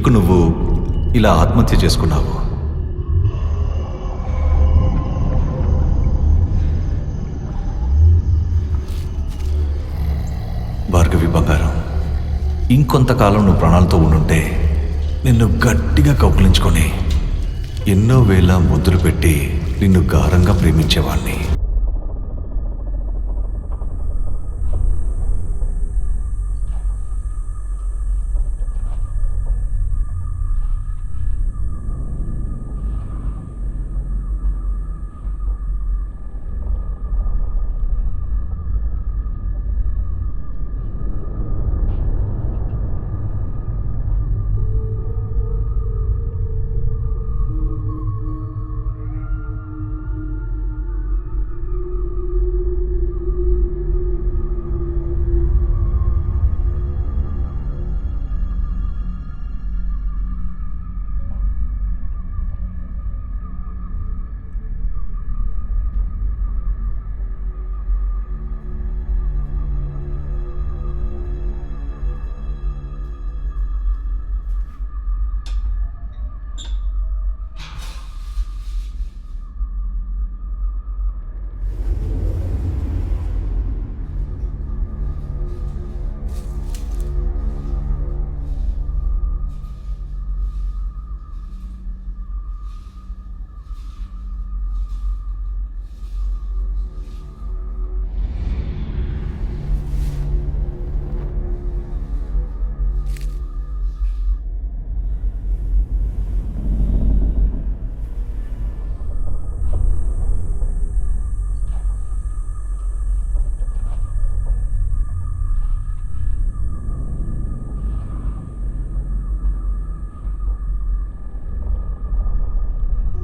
ఎందుకు నువ్వు ఇలా ఆత్మహత్య చేసుకున్నావు? భార్గవి బంగారం, ఇంకొంతకాలం నువ్వు ప్రాణాలతో ఉండుంటే నిన్ను గట్టిగా కౌగిలించుకొని ఎన్నో వేల ముద్దులు పెట్టి నిన్ను గాఢంగా ప్రేమించేవాణ్ణి.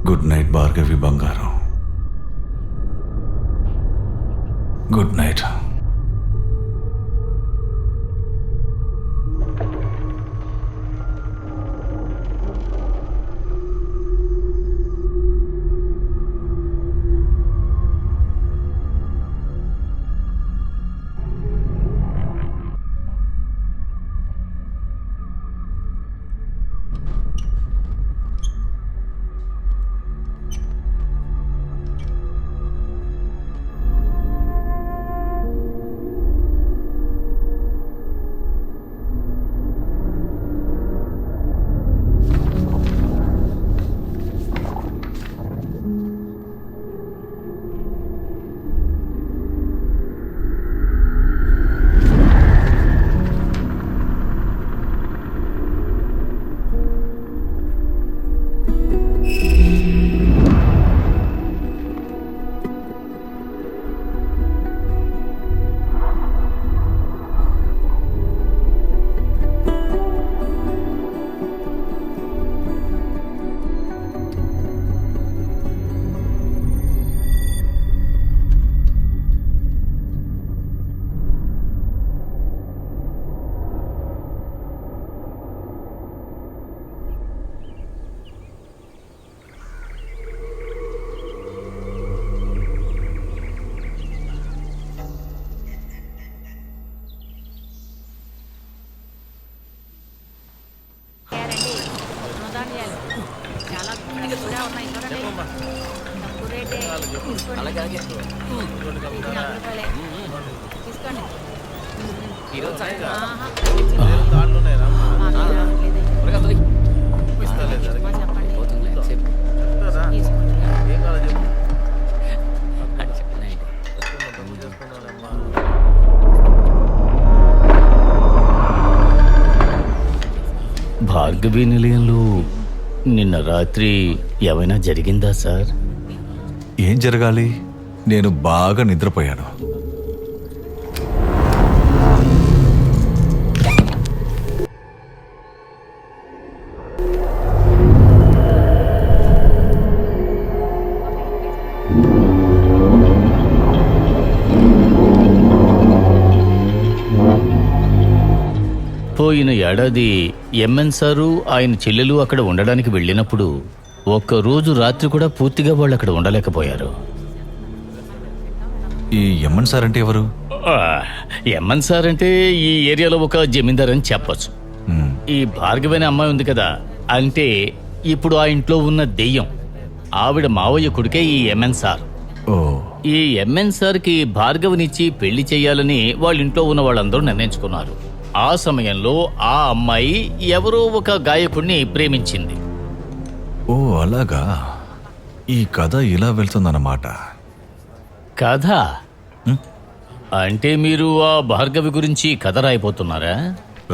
గుడ్ నైట్ భార్గవి బంగారం. Good night. భార్గవి నిలయంలో నిన్న రాత్రి ఏమైనా జరిగిందా సార్? ఏం జరగాలి? నేను బాగా నిద్రపోయాను. పోయిన ఏడాది ఎంఎన్ సారు ఆయన చెల్లెలు అక్కడ ఉండడానికి వెళ్ళినప్పుడు ఒక్కరోజు రాత్రి కూడా పూర్తిగా వాళ్ళు అక్కడ ఉండలేకపోయారు. ఈ ఎంఎన్ సార్ అంటే ఎవరు? ఎంఎన్ సార్ అంటే ఈ ఏరియాలో ఒక జమీందార్ అని చెప్పచ్చు. మ్మ్. ఈ భార్గవి అనే అమ్మాయి ఉంది కదా, అంటే ఇప్పుడు ఆ ఇంట్లో ఉన్న దెయ్యం ఆవిడ మావయ్య కొడుకే ఈ ఎంఎన్ సార్. ఓ ఈ ఎంఎన్ సార్కి భార్గవినిచ్చి పెళ్లి చేయాలని వాళ్ళ ఇంట్లో ఉన్న వాళ్ళందరూ నిర్ణయించుకున్నారు. ఆ సమయంలో ఆ అమ్మాయి ఎవరో ఒక గాయకుడిని ప్రేమించింది. ఓ అలాగా. ఈ కథ ఇలా వెళ్తుందన్నమాట. కథ అంటే మీరు ఆ భార్గవి గురించి కథ రాయిపోతున్నారా?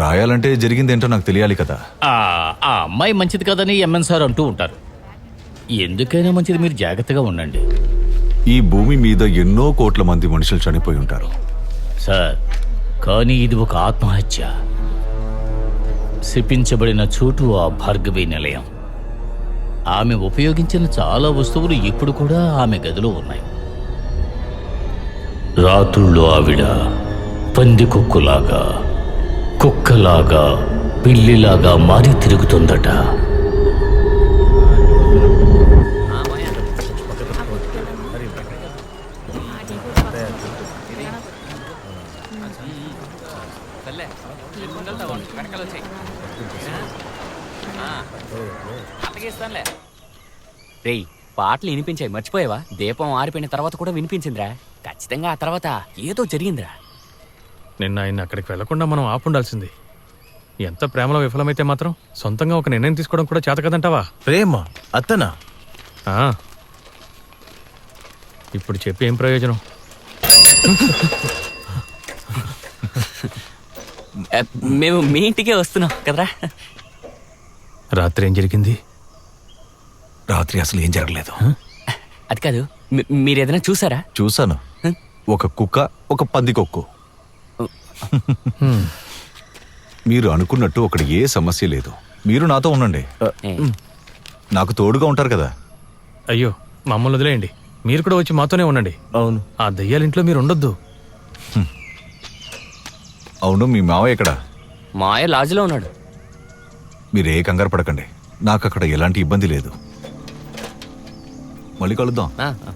రాయాలంటే జరిగిందేంటో నాకు తెలియాలి కదా. ఆ అమ్మాయి మంచిది కదని ఎంఎన్ సార్ అంటూ ఉంటారు. ఎందుకైనా మంచిది మీరు జాగ్రత్తగా ఉండండి. ఈ భూమి మీద ఎన్నో కోట్ల మంది మనుషులు చనిపోయి ఉంటారు సార్, కానీ ఇది ఒక ఆత్మహత్య. శపించబడిన చోటు ఆ భార్గవి నిలయం. ఆమె ఉపయోగించిన చాలా వస్తువులు ఇప్పుడు కూడా ఆమె గదిలో ఉన్నాయి. రాత్రుల్లో ఆవిడ పంది కుక్కలాగా, కుక్కలాగా, పిల్లిలాగా మారి తిరుగుతుందట. రేయ్, పాటలు వినిపించాయి మర్చిపోయావా? దీపం ఆరిపోయిన తర్వాత కూడా వినిపించిందిరా. ఖచ్చితంగా ఆ తర్వాత ఏదో జరిగిందిరా. నిన్న ఆయన అక్కడికి వెళ్లకుండా మనం ఆపుండాల్సింది. ఎంత ప్రేమలో విఫలమైతే మాత్రం సొంతంగా ఒక నిర్ణయం తీసుకోవడం కూడా చేత కదంటావా? ప్రేమ అత్తనా? ఆ. ఇప్పుడు చెప్పి ఏం ప్రయోజనం? మేము మీ ఇంటికే వస్తున్నాం కదరా. రాత్రి ఏం జరిగింది? రాత్రి అసలు ఏం జరగలేదు. అది కాదు, మీరేదైనా చూసారా? చూశాను. ఒక కుక్క, ఒక పందికొక్కు. మీరు అనుకున్నట్టు అక్కడ ఏ సమస్య లేదు. మీరు నాతో ఉండండి. ఏ, నాకు తోడుగా ఉంటారు కదా. అయ్యో, మమ్మల్ని వదిలేయండి. మీరు కూడా వచ్చి మాతోనే ఉండండి. అవును. ఆ దయ్యాలింట్లో మీరు ఉండొద్దు. అవును, మీ మావయ్య ఎక్కడ? మాయ లాడ్జ్లో ఉన్నాడు. మీరు ఏ కంగారు పడకండి. నాకు అక్కడ ఎలాంటి ఇబ్బంది లేదు. మళ్ళీ కలుద్దాం. ఆ, ఆ.